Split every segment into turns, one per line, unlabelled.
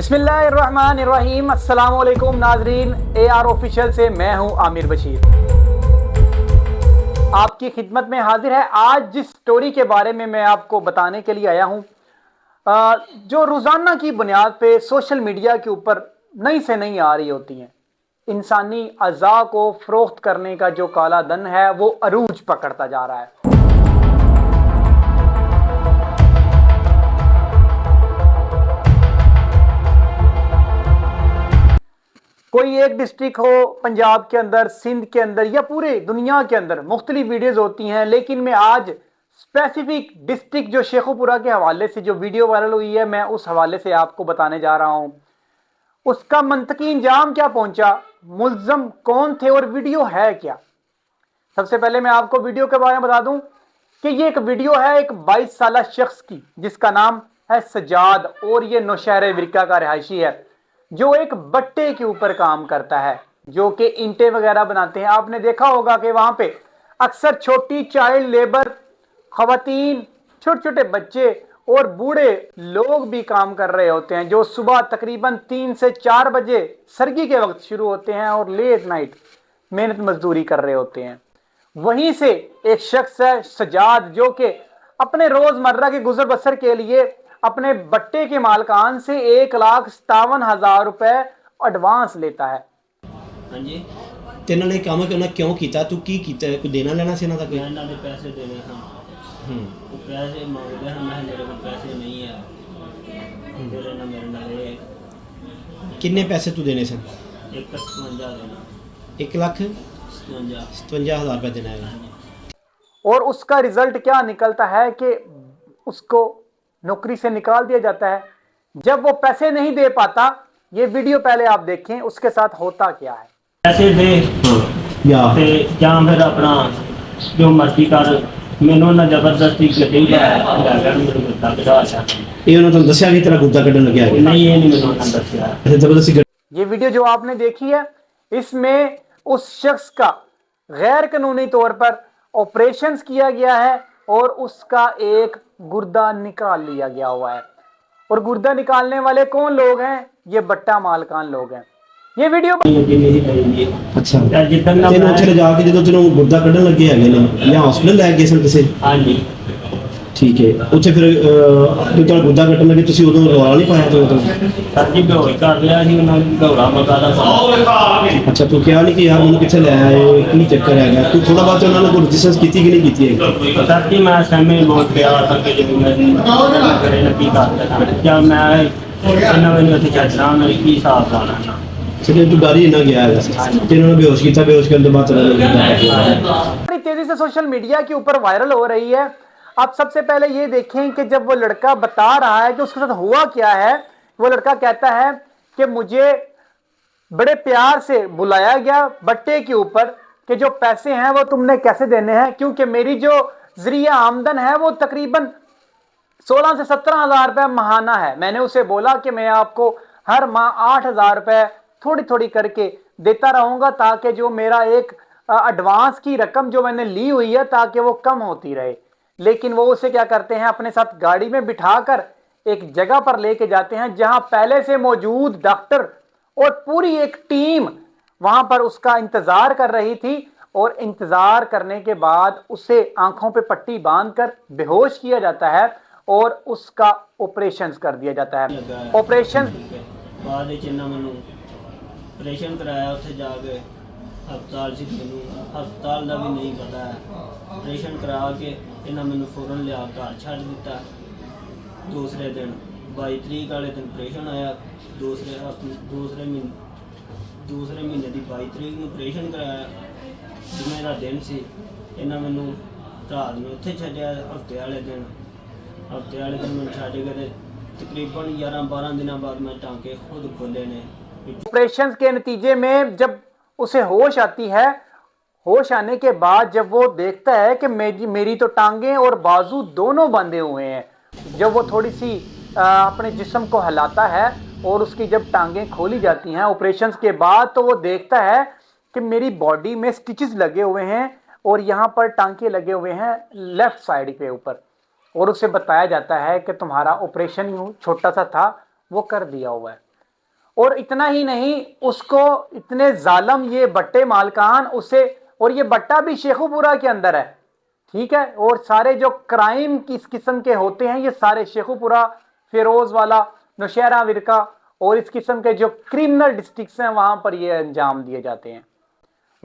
बिस्मिल्लाहिर्रहमानिर्रहीम। अस्सलाम वालेकुम नाजरीन, AR ऑफिशियल से मैं हूं आमिर बशीर आपकी खिदमत में हाजिर है। आज जिस स्टोरी के बारे में मैं आपको बताने के लिए आया हूं, जो रोज़ाना की बुनियाद पे सोशल मीडिया के ऊपर नई से नई आ रही होती हैं, इंसानी अज़ा को फ़रोख्त करने का जो काला धन है वो अरूज पकड़ता जा रहा है। कोई एक डिस्ट्रिक्ट हो पंजाब के अंदर, सिंध के अंदर या पूरे दुनिया के अंदर मुख्तलिफ वीडियोज़ होती हैं, लेकिन मैं आज स्पेसिफिक डिस्ट्रिक्ट जो शेखुपुरा के हवाले से जो वीडियो वायरल हुई है, मैं उस हवाले से आपको बताने जा रहा हूं। उसका मंतकी इंजाम क्या पहुंचा, मुल्ज़म कौन थे और वीडियो है क्या। सबसे पहले मैं आपको वीडियो के बारे में बता दूं कि ये एक वीडियो है एक 22 साल शख्स की, जिसका नाम है सजाद, और ये नौशहर विरका का रहायशी है, जो एक बट्टे के ऊपर काम करता है, जो कि ईंटें वगैरह बनाते हैं। आपने देखा होगा कि वहां पे अक्सर छोटी चाइल्ड लेबर, खवातीन, छोटे छोटे बच्चे और बूढ़े लोग भी काम कर रहे होते हैं, जो सुबह तकरीबन 3 से 4 बजे सर्दी के वक्त शुरू होते हैं और लेट नाइट मेहनत मजदूरी कर रहे होते हैं। वहीं से एक शख्स है सजाद, जो कि अपने रोजमर्रा के गुजर बसर के लिए अपने बट्टे के मालकान से 1,57,000 रुपए एडवांस लेता है।
हाँ जी,
ਤੇ ਇਹਨਾਂ ਨੇ ਕੰਮ ਕਿਉਂ ਕਿਉਂ ਕੀਤਾ? ਤੂੰ ਕੀ ਕੀਤਾ? ਕੋਈ ਦੇਣਾ ਲੈਣਾ ਸੀ ਇਹਨਾਂ ਦਾ ਕੋਈ?
मैं इन्होंने पैसे देने हैं, वो पैसे मांगते हैं, मैं मेरे को पैसे नहीं है, फिर इन्होंने मेरे नाल
ਕਿੰਨੇ ਪੈਸੇ ਤੂੰ ਦੇਣੇ ਸਨ?
157 देना,
1,57,000 रुपये देना है।
और उसका रिजल्ट क्या निकलता है कि उसको नौकरी से निकाल दिया जाता है। जब वो पैसे नहीं दे पाता, ये वीडियो पहले आप देखें, उसके साथ होता क्या है।
पैसे दे ते ਜਾਂ ਫਿਰ ਆਪਣਾ ਜੋ ਮਰਜ਼ੀ ਕਰ, ਮੈਨੂੰ ਨਾ ਜ਼ਬਰਦਸਤੀ ਗੱਡੀ ਲੈ ਗਿਆ, ਮੈਨੂੰ ਗੁੱਦਾ ਕਢਾ ਲਿਆ।
ਇਹ ਉਹਨਾਂ ਤੁਹਾਨੂੰ ਦੱਸਿਆ ਕਿ ਤੇਰਾ ਗੁੱਦਾ ਕੱਢਣ ਲੱਗਿਆ ਹੈ?
नहीं, ये नहीं मैंने उन्होंने दसिया।
अच्छा, जबरदस्ती
ये वीडियो जो आपने देखी है, इसमें उस शख्स का गैर कानूनी तौर पर ऑपरेशन किया गया है और उसका एक गुर्दा निकाल लिया गया हुआ है। और गुर्दा निकालने वाले कौन लोग हैं? ये बट्टा मालकान लोग हैं। ये वीडियो
ਅੱਛਾ,
जितन
ਤੈਨੂੰ ਉੱਥੇ ਲਿਜਾ ਕੇ ਜਦੋਂ ਤੈਨੂੰ ਗੁੱਦਾ ਕੱਢਣ ਲੱਗੇ ਹੈਗੇ ਨੇ ਜਾਂ ਹਸਪੀਟਲ ਲੈ ਗਏ ਸਨ ਕਿਸੇ?
हाँ जी,
ਠੀਕ ਹੈ, ਉੱਥੇ ਫਿਰ ਜਦੋਂ ਤੈਨੂੰ ਗੁੱਦਾ ਕੱਢਣ ਲੱਗੇ ਤੁਸੀਂ ਉਦੋਂ ਰੌਲਾ ਨਹੀਂ ਪਾਇਆ? ਤੂੰ
सर जी बेहोश कर लिया ਸੀ ਉਹਨਾਂ ਨੇ, ਘੋੜਾ ਮਗਾ ਦਾ।
ਅੱਛਾ, ਤੂੰ ਕਿਹਾ ਨਹੀਂ ਕਿ ਯਾਰ ਮੈਨੂੰ ਕਿੱਥੇ ਲੈ ਆਏ, ਕੀ ਚੱਕਰ ਹੈਗਾ? ਤੂੰ ਥੋੜਾ ਬਹੁਤ ਉਹਨਾਂ ਨੂੰ ਕੋਈ ਰਜਿਸਟਰ ਕੀਤੀ ਕਿ ਨਹੀਂ ਕੀਤੀ ਹੈ?
सर जी मैं समय बहुत प्यार करके जो मैं करे लगी कर जब मैं मैंने ਉੱਥੇ ਛੱਡਣਾ, ਉਹਨਾਂ ਨੇ ਕੀ ਹਿਸਾਬ ਲਾਣਾ।
चलिए, तू डर ही ना गया है, तेरे ने बेहोश किया, बेहोश करने के बाद
बड़ी तेजी से सोशल मीडिया के ऊपर वायरल हो रही है। आप सबसे पहले ये देखें कि जब वो लड़का बता रहा है कि उसके साथ हुआ क्या है, वो लड़का कहता है कि मुझे बड़े प्यार से बुलाया गया बट्टे के ऊपर कि जो पैसे हैं वो तुमने कैसे देने हैं, क्योंकि मेरी जो जरिया आमदन है वो तकरीबन 16 से 17,000 रुपये माहाना है। मैंने उसे बोला कि मैं आपको हर माह 8,000 रुपये थोड़ी थोड़ी करके देता रहूंगा, ताकि जो मेरा एक एडवांस की रकम जो मैंने ली हुई है ताकि वो कम होती रहे। लेकिन वो उसे क्या करते हैं, अपने साथ गाड़ी में बिठाकर एक जगह पर लेके जाते हैं जहां पहले से मौजूद डॉक्टर और पूरी एक टीम वहां पर उसका इंतजार कर रही थी। और इंतजार करने के बाद उसे आंखों पे पट्टी बांधकर बेहोश किया जाता है और उसका ऑपरेशन कर दिया जाता है। ऑपरेशन
बाद मैनू ऑपरेशन कराया, उत्थे जाके हस्पताल से मैनू हस्पताल का भी नहीं पता है। ऑपरेशन करा के इन्हें मैनू फौरन लिया घर छड़ दिता। दूसरे दिन 22 तरीक वाले दिन ऑपरेशन आया, दूसरे महीने की 22 तरीक में ऑपरेशन कराया। जुम्मे का दिन से इन्हें मैनू रात में उत्थे छड्डिया। हफ्ते वाले दिन मैनू छड्ड के तकरीबन 11-12 दिनों बाद मैं टांके खुद खोले ने।
ऑपरेशन के नतीजे में जब उसे होश आती है, होश आने के बाद जब वो देखता है कि मेरी तो टांगे और बाजू दोनों बंधे हुए हैं, जब वो थोड़ी सी अपने जिस्म को हिलाता है और उसकी जब टांगें खोली जाती हैं ऑपरेशन के बाद, तो वो देखता है कि मेरी बॉडी में स्टिचेस लगे हुए हैं और यहाँ पर टांके लगे हुए हैं लेफ्ट साइड के ऊपर। और उसे बताया जाता है कि तुम्हारा ऑपरेशन छोटा सा था, वो कर दिया हुआ है। और इतना ही नहीं, उसको इतने जालम ये बट्टे मालकान उसे, और ये बट्टा भी शेखुपुरा के अंदर है, ठीक है। और सारे जो क्राइम किस किस्म के होते हैं ये सारे शेखुपुरा, फिरोज वाला, नौशहरा विरका और इस किस्म के जो क्रिमिनल डिस्ट्रिक्ट्स हैं वहां पर ये अंजाम दिए जाते हैं।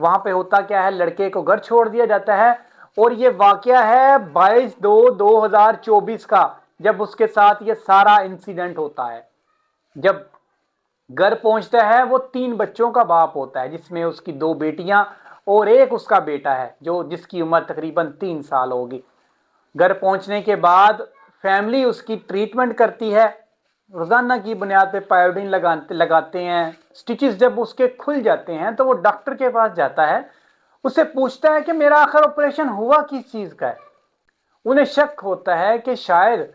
वहां पे होता क्या है, लड़के को घर छोड़ दिया जाता है, और ये वाकया है 22/2/2024 का, जब उसके साथ ये सारा इंसिडेंट होता है। जब घर पहुंचता है वो 3 बच्चों का बाप होता है, जिसमें उसकी 2 बेटियां और एक उसका बेटा है जो जिसकी उम्र तकरीबन 3 साल होगी। घर पहुंचने के बाद फैमिली उसकी ट्रीटमेंट करती है, रोजाना की बुनियाद पे पायोडीन लगाते हैं। स्टिचेस जब उसके खुल जाते हैं तो वो डॉक्टर के पास जाता है, उससे पूछता है कि मेरा आखिर ऑपरेशन हुआ किस चीज का है। उन्हें शक होता है कि शायद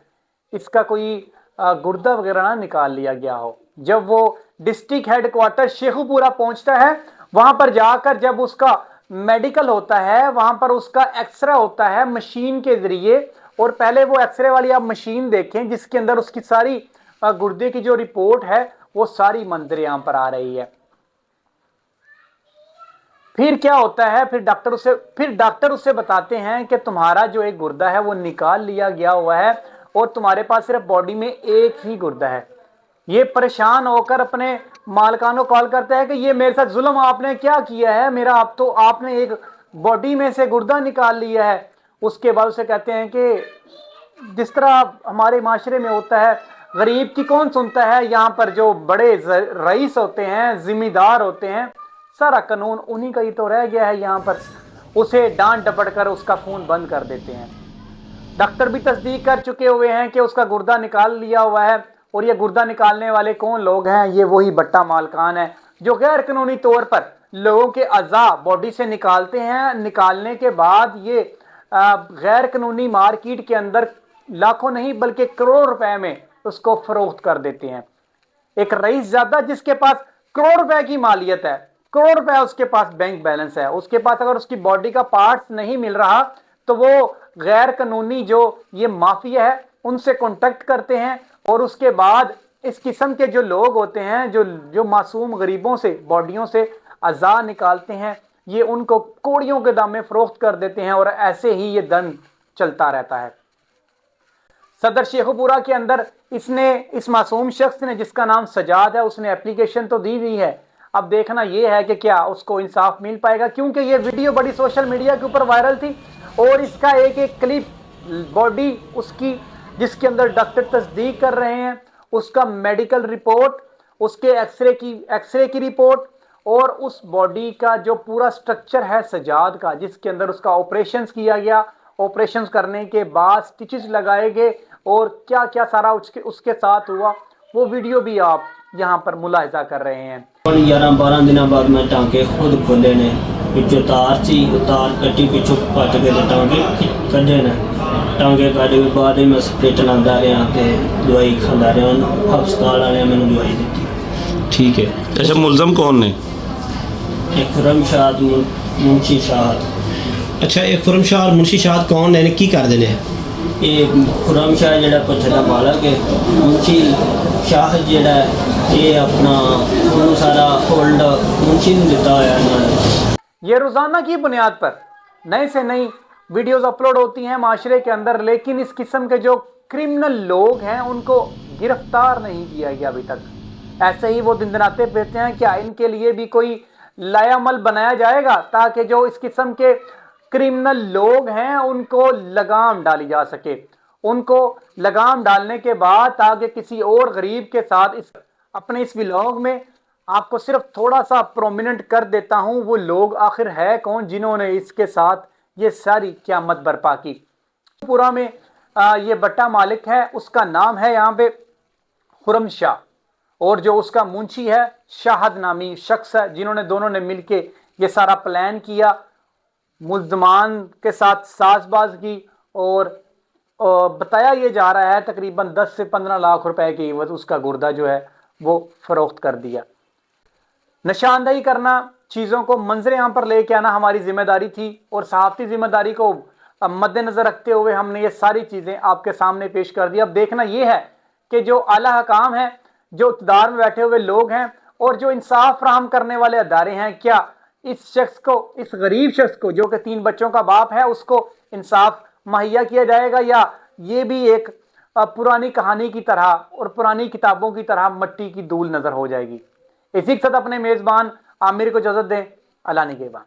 इसका कोई गुर्दा वगैरह ना निकाल लिया गया हो। जब वो डिस्ट्रिक्ट हेडक्वार्टर शेखुपुरा पहुंचता है, वहां पर जाकर जब उसका मेडिकल होता है, वहां पर उसका एक्सरे होता है मशीन के जरिए, और पहले वो एक्सरे वाली आप मशीन देखें जिसके अंदर उसकी सारी गुर्दे की जो रिपोर्ट है वो सारी मंजर यहां पर आ रही है। फिर क्या होता है, फिर डॉक्टर उसे बताते हैं कि तुम्हारा जो एक गुर्दा है वो निकाल लिया गया हुआ है और तुम्हारे पास सिर्फ बॉडी में एक ही गुर्दा है। ये परेशान होकर अपने मालकान को कॉल करता है कि ये मेरे साथ जुल्म आपने क्या किया है, मेरा आपने एक बॉडी में से गुर्दा निकाल लिया है। उसके बाद उसे कहते हैं कि जिस तरह हमारे माशरे में होता है, गरीब की कौन सुनता है, यहाँ पर जो बड़े रईस होते हैं, जिम्मेदार होते हैं, सारा कानून उन्हीं का ही तो रह गया है यहाँ पर। उसे डांट डपट कर उसका खून बंद कर देते हैं। डॉक्टर भी तस्दीक कर चुके हुए हैं कि उसका गुर्दा निकाल लिया हुआ है, और ये गुर्दा निकालने वाले कौन लोग हैं, ये वही बट्टा मालकान है जो गैर कानूनी तौर पर लोगों के अज़ा बॉडी से निकालते हैं। निकालने के बाद ये गैर कानूनी मार्केट के अंदर लाखों नहीं बल्कि करोड़ रुपए में उसको फरोख्त कर देते हैं। एक रईस ज़्यादा जिसके पास करोड़ रुपए की मालियत है, करोड़ रुपए उसके पास बैंक बैलेंस है, उसके पास अगर उसकी बॉडी का पार्ट्स नहीं मिल रहा तो वो गैर कानूनी जो ये माफिया है उनसे कांटेक्ट करते हैं, और उसके बाद इस किस्म के जो लोग होते हैं जो मासूम गरीबों से बॉडियों से अज़ा निकालते हैं, ये उनको कोड़ियों के दाम में फरोख्त कर देते हैं, और ऐसे ही ये दंड चलता रहता है। सदर शेखुपुरा के अंदर इस मासूम शख्स ने, जिसका नाम सजाद है, उसने एप्लीकेशन तो दी हुई है। अब देखना यह है कि क्या उसको इंसाफ मिल पाएगा, क्योंकि ये वीडियो बड़ी सोशल मीडिया के ऊपर वायरल थी, और इसका एक क्लिप बॉडी उसकी जिसके अंदर डॉक्टर तस्दीक कर रहे हैं, उसका मेडिकल रिपोर्ट, उसके एक्सरे की रिपोर्ट, और उस बॉडी का जो पूरा स्ट्रक्चर है सजाद का, जिसके अंदर उसका ऑपरेशन किया गया, ऑपरेशन करने के बाद स्टिचेस लगाए गए, और क्या क्या सारा उसके साथ हुआ, वो वीडियो भी आप यहाँ पर मुलाहिजा कर रहे हैं।
11-12 दिन बाद मैं टांके खुद खोले ने, पिछो तार सी तार कट्टी, पिछो कट के टांके कढ़े ने, टांके कढ़े के बाद मैं स्प्रे चलाता रहा तो दवाई खाता रहा, हस्पताल वाले मैंने दवाई दी।
ठीक है। अच्छा, मुलजम कौन ने?
एक खुरमशाद मुंशी शाह।
अच्छा, एक खुरमशाह और मुंशी शाह कौन ने, की कर देने?
ये खुरमशाह जड़ा पत्थर का मालक है, मुंशी शाह जड़ा ये अपना सारा होल्ड मुंशी ने दिता है।
ये रोजाना की बुनियाद पर नए से नई वीडियोस अपलोड होती हैं माशरे के अंदर, लेकिन इस किस्म के जो क्रिमिनल लोग हैं उनको गिरफ्तार नहीं किया गया अभी तक। ऐसे ही वो दिनदनाते फिरते हैं, क्या इनके लिए भी कोई लायामल बनाया जाएगा ताकि जो इस किस्म के क्रिमिनल लोग हैं उनको लगाम डाली जा सके। उनको लगाम डालने के बाद ताकि किसी और गरीब के साथ अपने इस व्लॉग में आपको सिर्फ थोड़ा सा प्रोमिनेंट कर देता हूं, वो लोग आखिर है कौन जिन्होंने इसके साथ ये सारी क़यामत बर्पा की। पूरा में ये बट्टा मालिक है, उसका नाम है यहाँ पे खुरम शाह, और जो उसका मुंशी है शाहद नामी शख्स है, जिन्होंने दोनों ने मिलके ये सारा प्लान किया, मुल्जमान के साथ साजबाज की, और बताया ये जा रहा है तकरीबन 10 से 15 लाख रुपए की एवज उसका गुर्दा जो है वो फरोख्त कर दिया। निशानदही करना, चीज़ों को मंजर आम पर लेके आना हमारी जिम्मेदारी थी, और सहाफ़ती जिम्मेदारी को मद्देनज़र रखते हुए हमने ये सारी चीज़ें आपके सामने पेश कर दी। अब देखना ये है कि जो आला हकाम है, जो इक़्तिदार में बैठे हुए लोग हैं और जो इंसाफ फराहम करने वाले अदारे हैं, क्या इस शख्स को, इस गरीब शख्स को जो कि 3 बच्चों का बाप है, उसको इंसाफ मुहैया किया जाएगा, या ये भी एक पुरानी कहानी की तरह और पुरानी किताबों की तरह मट्टी की धूल नजर हो जाएगी। इसी के साथ अपने मेजबान आमिर को इजाजत दें। अल्लाह निगहबान।